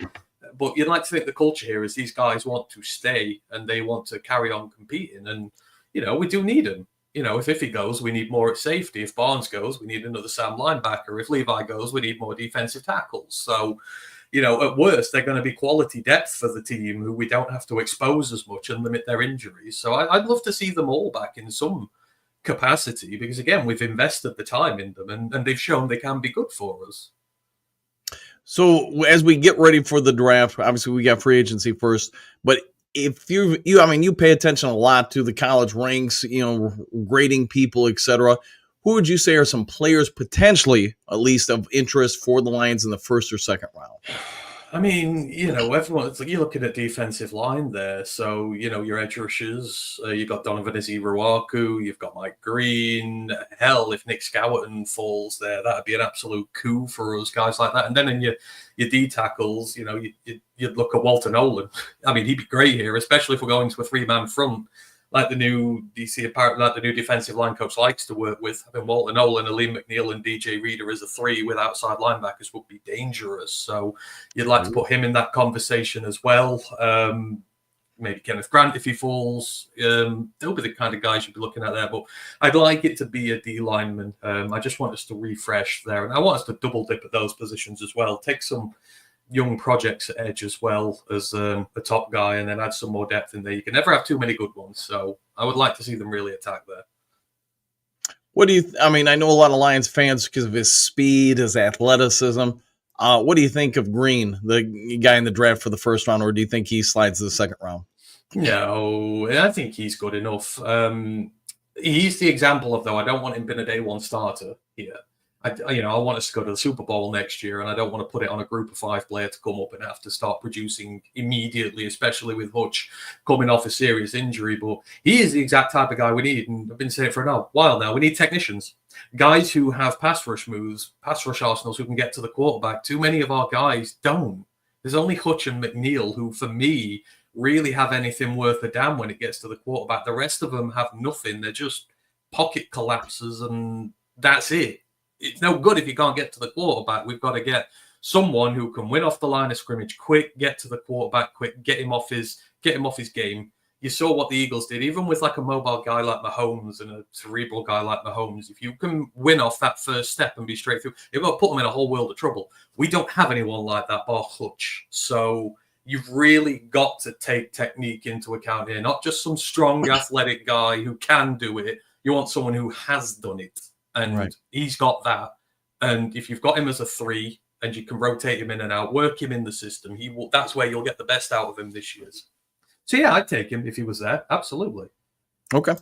But you'd like to think the culture here is these guys want to stay and they want to carry on competing. And, we do need them. If Ife goes, we need more at safety. If Barnes goes, we need another Sam linebacker. If Levi goes, we need more defensive tackles. So, at worst, they're going to be quality depth for the team who we don't have to expose as much and limit their injuries. So I'd love to see them all back in some capacity because, again, we've invested the time in them and they've shown they can be good for us. So as we get ready for the draft, obviously we got free agency first, but if you pay attention a lot to the college ranks, grading people, etc. Who would you say are some players potentially, at least, of interest for the Lions in the first or second round? I mean, everyone, it's like you're looking at defensive line there. So, your edge rushers, you've got Donovan Iziruaku, you've got Mike Green. Hell, if Nick Skoughton falls there, that'd be an absolute coup for us, guys like that. And then in your D tackles, you'd look at Walter Nolan. I mean, he'd be great here, especially if we're going to a 3-man front. Like the new defensive line coach likes to work with. I mean, Walter Nolan, Aleem McNeil, and DJ Reader as a 3 with outside linebackers would be dangerous. So you'd like to put him in that conversation as well. Maybe Kenneth Grant if he falls. They'll be the kind of guys you'd be looking at there. But I'd like it to be a D lineman. I just want us to refresh there. And I want us to double dip at those positions as well. Take some young projects at edge as well as a top guy and then add some more depth in there. You can never have too many good ones. So I would like to see them really attack there. What do you, I know a lot of Lions fans because of his speed, his athleticism. What do you think of Green, the guy in the draft for the first round, or do you think he slides to the second round? No, I think he's good enough. He's the example of, though, I don't want him being a day one starter here. I want us to go to the Super Bowl next year, and I don't want to put it on a group of 5 player to come up and have to start producing immediately, especially with Hutch coming off a serious injury. But he is the exact type of guy we need, and I've been saying it for a while now. We need technicians, guys who have pass rush moves, pass rush arsenals who can get to the quarterback. Too many of our guys don't. There's only Hutch and McNeil who, for me, really have anything worth a damn when it gets to the quarterback. The rest of them have nothing. They're just pocket collapses, and that's it. It's no good if you can't get to the quarterback. We've got to get someone who can win off the line of scrimmage quick, get to the quarterback quick, get him off his game. you saw what the Eagles did, even with like a mobile guy like Mahomes and a cerebral guy like Mahomes. If you can win off that first step and be straight through, you've got to put them in a whole world of trouble. We don't have anyone like that, bar Hutch. So you've really got to take technique into account here, not just some strong athletic guy who can do it. You want someone who has done it, and he's got that. And if you've got him as a 3 and you can rotate him in and out, work him in the system, that's where you'll get the best out of him this year. So yeah, I'd take him if he was there. Absolutely. Okay.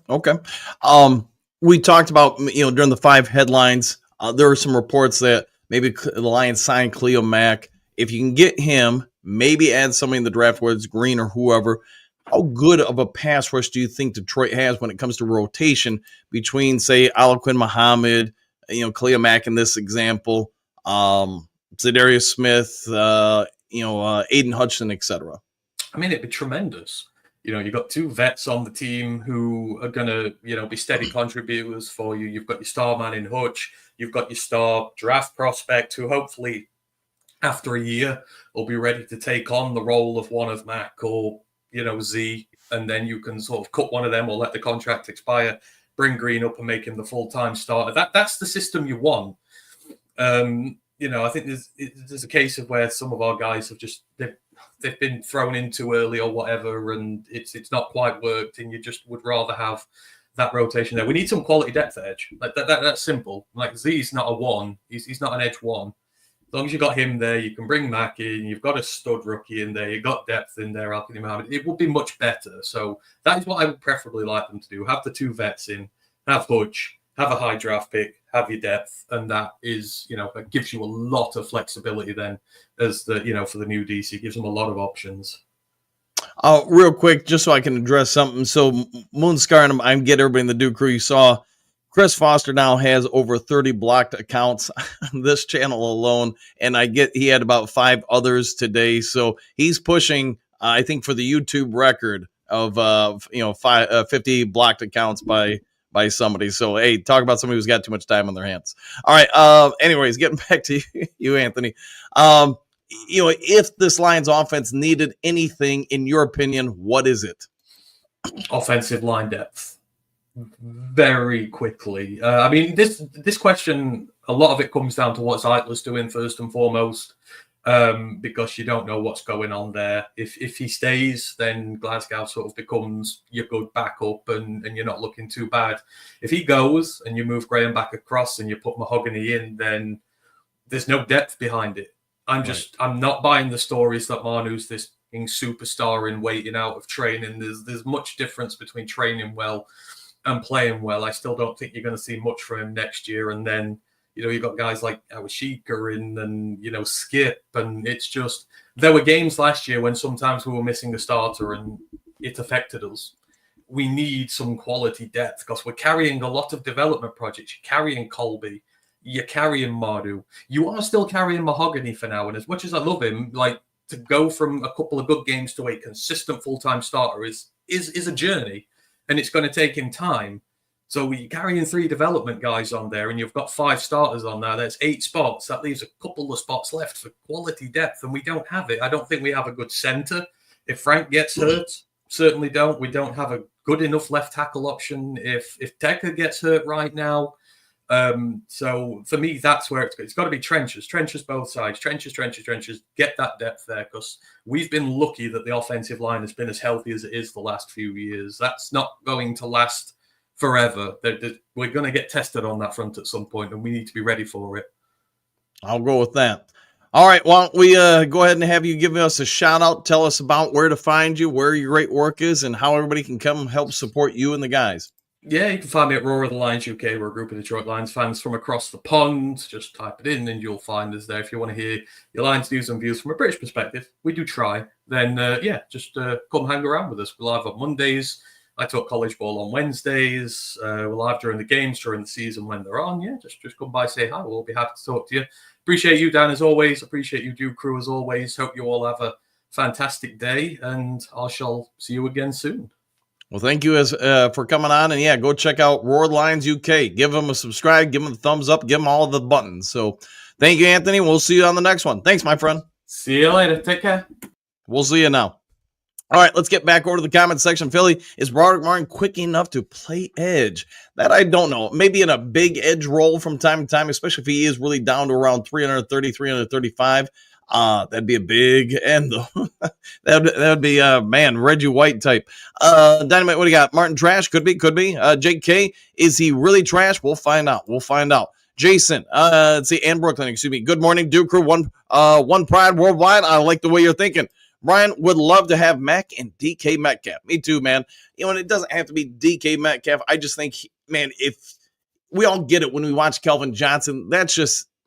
We talked about, during the 5 headlines, there are some reports that maybe the Lions sign Khalil Mack. If you can get him, maybe add somebody in the draft, whether it's Green or whoever. How good of a pass rush do you think Detroit has when it comes to rotation between, say, Alaquin Muhammad, Khalil Mack in this example, Zadarius Smith, Aiden Hutchinson, etc.? I mean, it'd be tremendous. You've got 2 vets on the team who are going to, be steady contributors for you. You've got your star man in Hutch. You've got your star draft prospect who hopefully after a year will be ready to take on the role of one of Mac or, Z. And then you can sort of cut one of them or let the contract expire, bring Green up and make him the full-time starter. That's the system you want. I think there's a case of where some of our guys have just they've been thrown in too early or whatever, and it's not quite worked, and you just would rather have that rotation there. We need some quality depth edge. Like that's simple. Like Z's not a 1. He's not an edge 1. As long as you got him there, you can bring Mack in. You've got a stud rookie in there. You've got depth in there. It would be much better. So that is what I would preferably like them to do. Have the 2 vets in. Have Hutch. Have a high draft pick, have your depth, and that is, it gives you a lot of flexibility then as the, for the new DC, gives them a lot of options. Real quick, just so I can address something. So Moonscar, and I get everybody in the Duke crew, you saw Chris Foster now has over 30 blocked accounts on this channel alone, and he had about 5 others today. So he's pushing, I think, for the YouTube record of 50 blocked accounts by somebody. So, hey, talk about somebody who's got too much time on their hands. All right. Anyways, getting back to you, Anthony. If this Lions offense needed anything, in your opinion, what is it? Offensive line depth. Very quickly. This question, a lot of it comes down to what's Eitler's doing first and foremost. Because you don't know what's going on there. If he stays, then Glasgow sort of becomes your good backup and you're not looking too bad. If he goes and you move Graham back across and you put Mahogany in, then there's no depth behind it. I'm not buying the stories that Manu's this superstar in waiting out of training. There's much difference between training well and playing well. I still don't think you're going to see much from him next year. And then you've got guys like Awashika and Skip, and it's just there were games last year when sometimes we were missing a starter and it affected us. We need some quality depth because we're carrying a lot of development projects. You're carrying Colby, you're carrying Mardu, you are still carrying Mahogany for now. And as much as I love him, like to go from a couple of good games to a consistent full-time starter is a journey, and it's going to take him time. So you're carrying 3 development guys on there and you've got 5 starters on there. There's 8 spots. That leaves a couple of spots left for quality depth, and we don't have it. I don't think we have a good center. If Frank gets hurt, certainly don't. We don't have a good enough left tackle option if Decker gets hurt right now. So for me, that's where it's got to be trenches both sides, trenches. Get that depth there because we've been lucky that the offensive line has been as healthy as it is the last few years. That's not going to last forever. We're going to get tested on that front at some point, and we need to be ready for it. I'll go with that. All right. Why don't we go ahead and have you give us a shout out? Tell us about where to find you, where your great work is, and how everybody can come help support you and the guys. Yeah, you can find me at Roar of the Lions UK. We're a group of Detroit Lions fans from across the pond. Just type it in and you'll find us there. If you want to hear your Lions news and views from a British perspective, we do try. Then, just come hang around with us. We're live on Mondays. I talk college ball on Wednesdays. We're live during the games, during the season when they're on. Yeah, just come by, say hi. We'll be happy to talk to you. Appreciate you, Dan, as always. Appreciate you, Duke crew, as always. Hope you all have a fantastic day, and I shall see you again soon. Well, thank you for coming on, and yeah, go check out Roar Lions UK. Give them a subscribe, give them a thumbs up, give them all the buttons. So thank you, Anthony. We'll see you on the next one. Thanks, my friend. See you later. Take care. We'll see you now. All right, let's get back over to the comment section. Philly, is Broderick Martin quick enough to play edge? That I don't know. Maybe in a big edge role from time to time, especially if he is really down to around 330, 335. That'd be a big end, though. That'd be man, Reggie White type. Dynamite, what do you got? Martin trash? Could be. JK, is he really trash? We'll find out. Jason, let's see, and Brooklyn, excuse me. Good morning, Duke Crew. One pride worldwide. I like the way you're thinking. Ryan would love to have Mac and DK Metcalf. Me too, man. And it doesn't have to be DK Metcalf. I just think, man, if we all get it when we watch Kelvin Johnson, that's a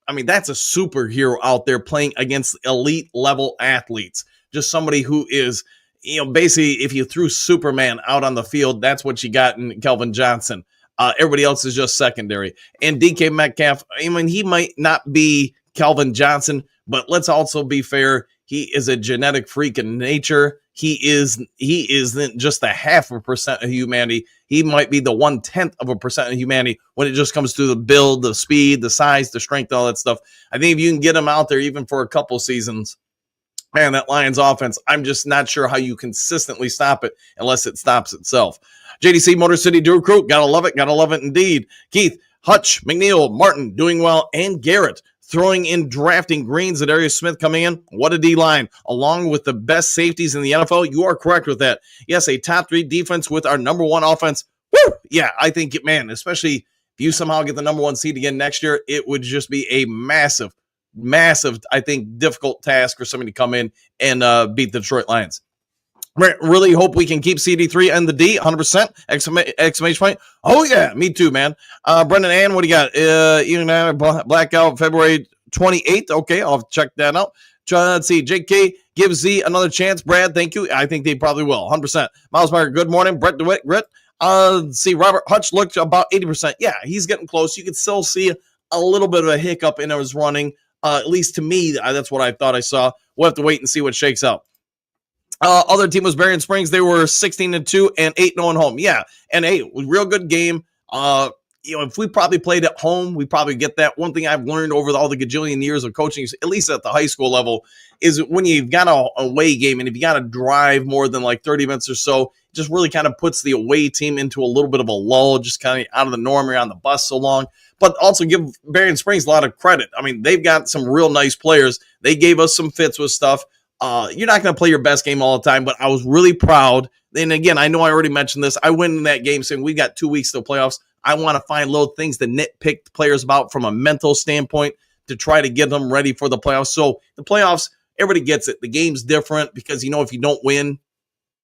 superhero out there playing against elite level athletes. Just somebody who is, basically, if you threw Superman out on the field, that's what you got in Kelvin Johnson. Everybody else is just secondary. And DK Metcalf, he might not be Kelvin Johnson, but let's also be fair. He is a genetic freak in nature. He isn't just a 0.5% of humanity. He might be the 0.1% of humanity when it just comes to the build, the speed, the size, the strength, all that stuff. I think if you can get him out there even for a couple seasons, man, that Lions offense, I'm just not sure how you consistently stop it unless it stops itself. JDC Motor City Dual Crew, gotta love it indeed. Keith, Hutch, McNeil, Martin doing well, and Garrett throwing in drafting Greens and Darius Smith coming in. What a D-line, along with the best safeties in the NFL. You are correct with that. Yes, a top 3 defense with our number 1 offense. Woo! Yeah, I think, man, especially if you somehow get the number 1 seed again next year, it would just be a massive, I think, difficult task for somebody to come in and beat the Detroit Lions. Really hope we can keep CD3 and the D 100%. Exclamation point. Oh, yeah. Me too, man. Brendan Ann, what do you got? Blackout February 28th. Okay, I'll check that out. Let's see. JK, give Z another chance. Brad, thank you. I think they probably will. 100%. Miles Marker, good morning. Brett DeWitt, Grit. Let's see. Robert Hutch looked about 80%. Yeah, he's getting close. You can still see a little bit of a hiccup in his running. At least to me, that's what I thought I saw. We'll have to wait and see what shakes out. Other team was Berrien Springs. They were 16-2 and 8-0 at home. Yeah, and it was a real good game. If we probably played at home, we probably get that. One thing I've learned over all the gajillion years of coaching, at least at the high school level, is when you've got a away game and if you got to drive more than like 30 minutes or so, it just really kind of puts the away team into a little bit of a lull, just kind of out of the norm. You're on the bus so long. But also give Berrien Springs a lot of credit. I mean, they've got some real nice players. They gave us some fits with stuff. You're not going to play your best game all the time, but I was really proud. And again, I know I already mentioned this. I went in that game saying we got 2 weeks till playoffs. I want to find little things to nitpick players about from a mental standpoint to try to get them ready for the playoffs. So the playoffs, everybody gets it. The game's different because, if you don't win,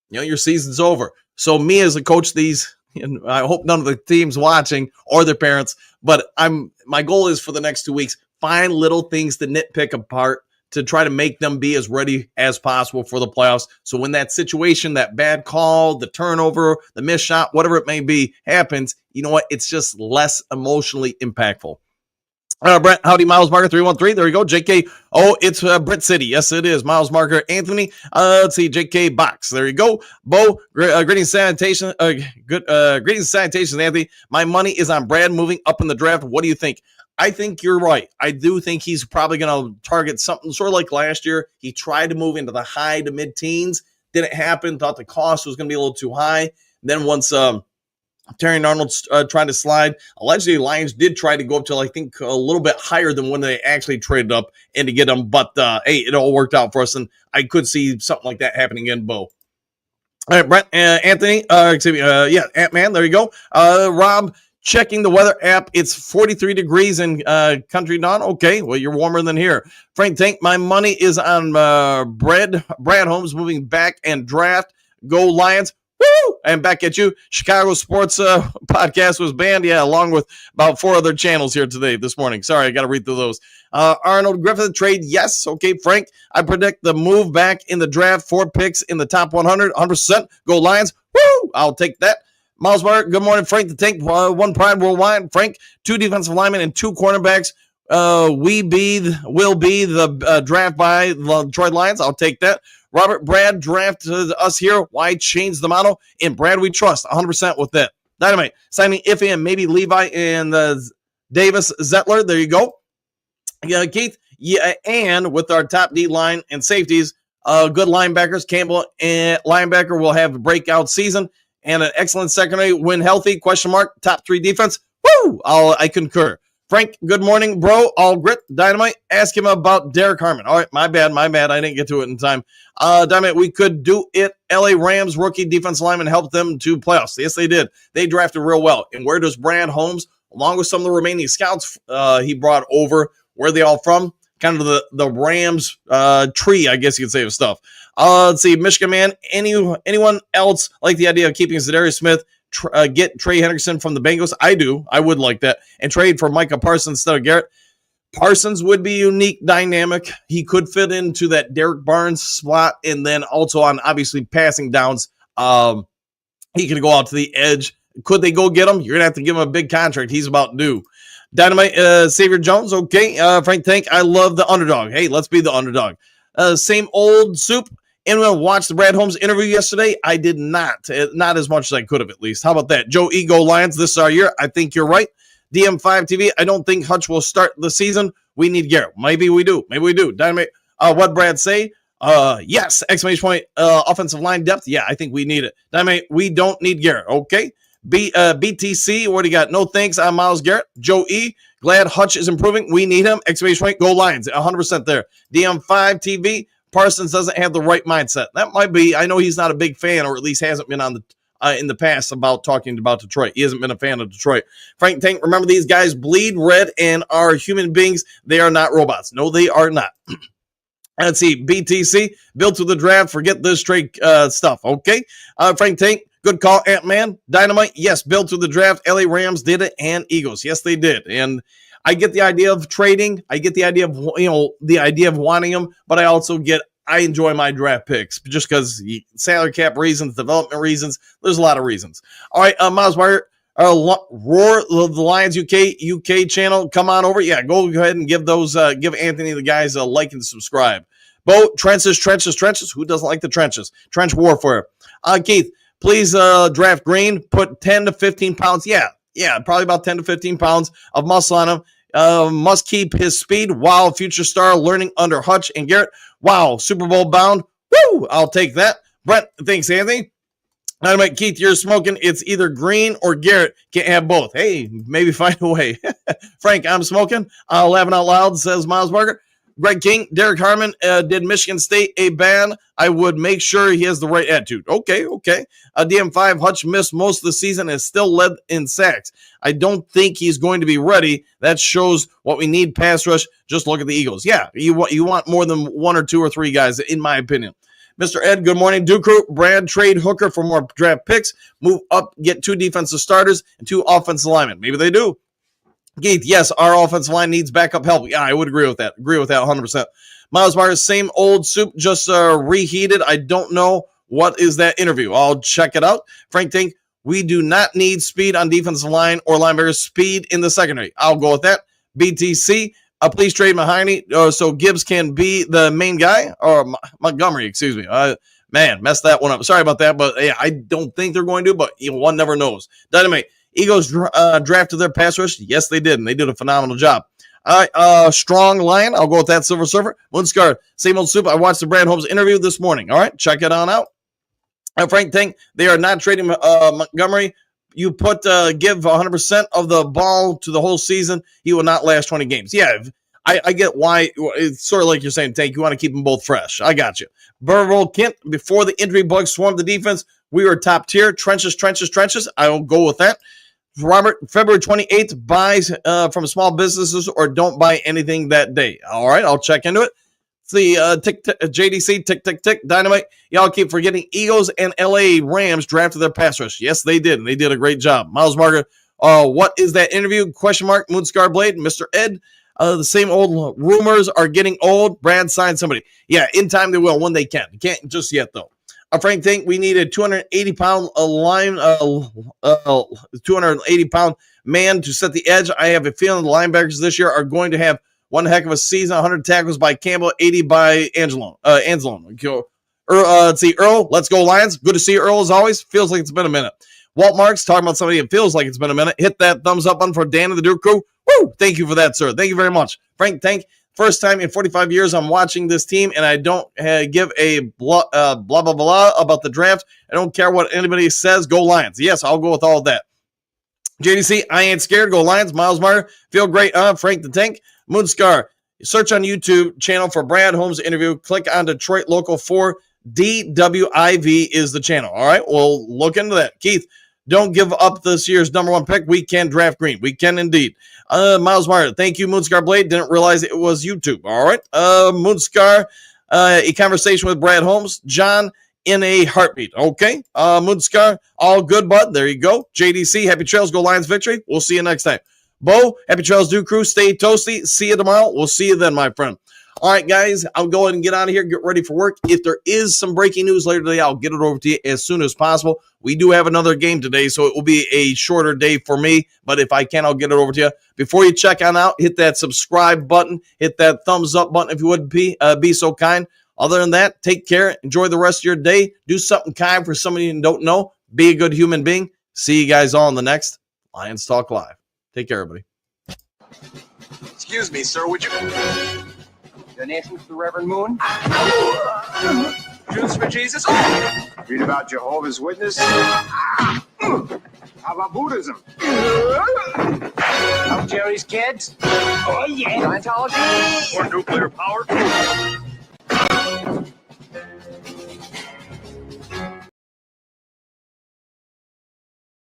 your season's over. So me as a coach, I hope none of the teams watching or their parents, but my goal is for the next 2 weeks, find little things to nitpick apart to try to make them be as ready as possible for the playoffs. So when that situation, that bad call, the turnover, the missed shot, whatever it may be, happens, you know what? It's just less emotionally impactful. Brent, howdy, Miles Marker 313. There you go. JK. Oh, it's Brit City. Yes, it is. Miles Marker Anthony. Let's see. JK Box. There you go. Bo, greetings, sanitation. Greetings, sanitation, Anthony. My money is on Brad moving up in the draft. What do you think? I think you're right. I do think he's probably going to target something sort of like last year. He tried to move into the high to mid-teens. Didn't happen. Thought the cost was going to be a little too high. Then once Terry Arnold tried to slide, allegedly Lions did try to go up to, I think, a little bit higher than when they actually traded up and to get him. But, hey, it all worked out for us, and I could see something like that happening again, Bo. All right, Brent, Anthony, Ant-Man, there you go. Rob, checking the weather app, it's 43 degrees in Country Dawn. Okay, well, you're warmer than here. Frank Tank, my money is on Brad Holmes moving back and draft. Go Lions. Woo! And back at you. Chicago Sports Podcast was banned. Yeah, along with about 4 other channels here this morning. Sorry, I got to read through those. Arnold Griffith trade, yes. Okay, Frank, I predict the move back in the draft. 4 picks in the top 100. 100%. Go Lions. Woo! I'll take that. Miles Mark, good morning, Frank the Tank. One pride worldwide. Frank, 2 defensive linemen and 2 cornerbacks. Will be the draft by the Detroit Lions. I'll take that. Robert, Brad drafted us here. Why change the model? In Brad, we trust 100% with that. Dynamite, signing Iffy and maybe Levi and Davis Zettler. There you go. Yeah, Keith. Yeah, and with our top D line and safeties, Good linebackers. Campbell and linebacker will have a breakout season and an excellent secondary when healthy. Question mark. Top 3 defense. Woo! I concur. Frank, good morning, bro. All grit, dynamite. Ask him about Derek Harmon. All right, my bad. I didn't get to it in time. Dynamite, we could do it. LA Rams rookie defense lineman helped them to playoffs. Yes, they did. They drafted real well. And where does Brad Holmes, along with some of the remaining scouts he brought over, where are they all from? Kind of the Rams tree, I guess you could say, of stuff. Let's see, Michigan man. Anyone else like the idea of keeping Zadarius Smith? Get Trey Hendrickson from the Bengals. I do. I would like that. And trade for Micah Parsons instead of Garrett. Parsons would be unique, dynamic. He could fit into that Derek Barnes spot. And then also on, obviously, passing downs, he could go out to the edge. Could they go get him? You're going to have to give him a big contract. He's about due. Dynamite, Xavier Jones. Okay. Frank Tank, I love the underdog. Hey, let's be the underdog. Same old soup. Anyone watched the Brad Holmes interview yesterday? I did not. Not as much as I could have, at least. How about that? Joe Ego Lions, this is our year. I think you're right. DM5 TV, I don't think Hutch will start the season. We need Garrett. Maybe we do. Dynamite, what Brad say? Yes. Exclamation point. Offensive line depth. Yeah, I think we need it. Dynamite, we don't need Garrett. Okay. BTC, what do you got? No thanks. I'm Myles Garrett. Joe E, glad Hutch is improving. We need him. Exclamation point. Go Lions. 100% there. DM5 TV, Parsons doesn't have the right mindset. That might be. I know he's not a big fan, or at least hasn't been on the in the past about talking about Detroit. He hasn't been a fan of Detroit. Frank Tank, remember these guys bleed red and are human beings. They are not robots. No, they are not. Let's see. BTC, built to the draft. Forget this straight stuff. Okay. Frank Tank, good call. Ant-Man, Dynamite. Yes, built to the draft. LA Rams did it, and Eagles. Yes, they did. And I get the idea of trading. I get the idea of, the idea of wanting them, but I enjoy my draft picks just because salary cap reasons, development reasons. There's a lot of reasons. All right, Miles Barker, Roar the Lions UK channel. Come on over. Yeah, go ahead and give Anthony the guys a like and subscribe. Bo, trenches. Who doesn't like the trenches? Trench warfare. Keith, please draft Green. Put 10 to 15 pounds. Yeah, probably about 10 to 15 pounds of muscle on him. Must keep his speed. Wow, future star learning under Hutch and Garrett. Wow, Super Bowl bound. Woo, I'll take that. Brent, thanks, Anthony. Dynamite, Keith, you're smoking. It's either Green or Garrett. Can't have both. Hey, maybe find a way. Frank, I'm smoking. Laughing out loud, says Miles Barker. Greg King, Derek Harmon, did Michigan State a ban? I would make sure he has the right attitude. Okay. DM5, Hutch missed most of the season and still led in sacks. I don't think he's going to be ready. That shows what we need pass rush. Just look at the Eagles. Yeah, you want more than 1 or 2 or 3 guys, in my opinion. Mr. Ed, good morning. Duke Crew, Brad, trade Hooker for more draft picks. Move up, get 2 defensive starters and 2 offensive linemen. Maybe they do. Keith, yes, our offensive line needs backup help. Yeah, I would agree with that. 100%. Miles Myers, same old soup, just reheated. I don't know what is that interview. I'll check it out. Frank Tank, we do not need speed on defensive line or linebackers. Speed in the secondary. I'll go with that. BTC, please trade Mahoney so Gibbs can be the main guy. Or Montgomery, excuse me. Man, messed that one up. Sorry about that, but yeah, I don't think they're going to, but one never knows. Dynamite. Eagles drafted their pass rush. Yes, they did, and they did a phenomenal job. All right, strong Lion. I'll go with that. Silver Surfer. Moonscar, same old soup. I watched the Brad Holmes interview this morning. All right, check it on out. Frank Tank, they are not trading Montgomery. You give 100% of the ball to the whole season. He will not last 20 games. Yeah, I get why. It's sort of like you're saying, Tank, you want to keep them both fresh. I got you. Burrow Kent, before the injury bug swarmed the defense, we were top tier. Trenches. I will go with that. Robert, February 28th, buys from small businesses or don't buy anything that day. All right, I'll check into it. The JDC, tick, Dynamite. Y'all keep forgetting Eagles and LA Rams drafted their pass rush. Yes, they did, and they did a great job. Miles Barker, what is that interview? Question mark, Moonscar Blade, Mr. Ed. The same old rumors are getting old. Brad signed somebody. Yeah, in time they will when they can. Can't just yet, though. Frank think we need a 280-pound line, 280-pound man to set the edge. I have a feeling the linebackers this year are going to have one heck of a season. 100 tackles by Campbell, 80 by Anzalone. Let's see, Earl. Let's go, Lions. Good to see you, Earl, as always. Feels like it's been a minute. Walt Marks, talking about somebody it feels like it's been a minute. Hit that thumbs up button for Dan and the Duke Crew. Woo! Thank you for that, sir. Thank you very much. Frank, First time in 45 years I'm watching this team, and I don't give a blah, blah, blah about the draft. I don't care what anybody says. Go Lions. Yes, I'll go with all of that. JDC, I ain't scared. Go Lions. Miles Meyer, feel great. Frank the Tank. Moonscar, search on YouTube channel for Brad Holmes interview. Click on Detroit Local 4. DWIV is the channel. All right, we'll look into that. Keith, don't give up this year's #1 pick. We can draft green. We can indeed. Miles Meyer, thank you, Moonscar Blade. Didn't realize it was YouTube. All right. Moonscar, a conversation with Brad Holmes. John, in a heartbeat. Okay. Moonscar, all good, bud. There you go. JDC, happy trails. Go Lions victory. We'll see you next time. Bo, happy trails, do crew. Stay toasty. See you tomorrow. We'll see you then, my friend. All right, guys, I'll go ahead and get out of here, get ready for work. If there is some breaking news later today, I'll get it over to you as soon as possible. We do have another game today, so it will be a shorter day for me, but if I can, I'll get it over to you. Before you check on out, hit that subscribe button, hit that thumbs up button if you would be so kind. Other than that, take care. Enjoy the rest of your day. Do something kind for somebody you don't know. Be a good human being. See you guys all in the next Lions Talk Live. Take care, everybody. Excuse me, sir, would you... Donations to Reverend Moon? Juice for Jesus? Read about Jehovah's Witness? How about Buddhism? Help Jerry's kids? Oh, yeah. Scientology? Or nuclear power?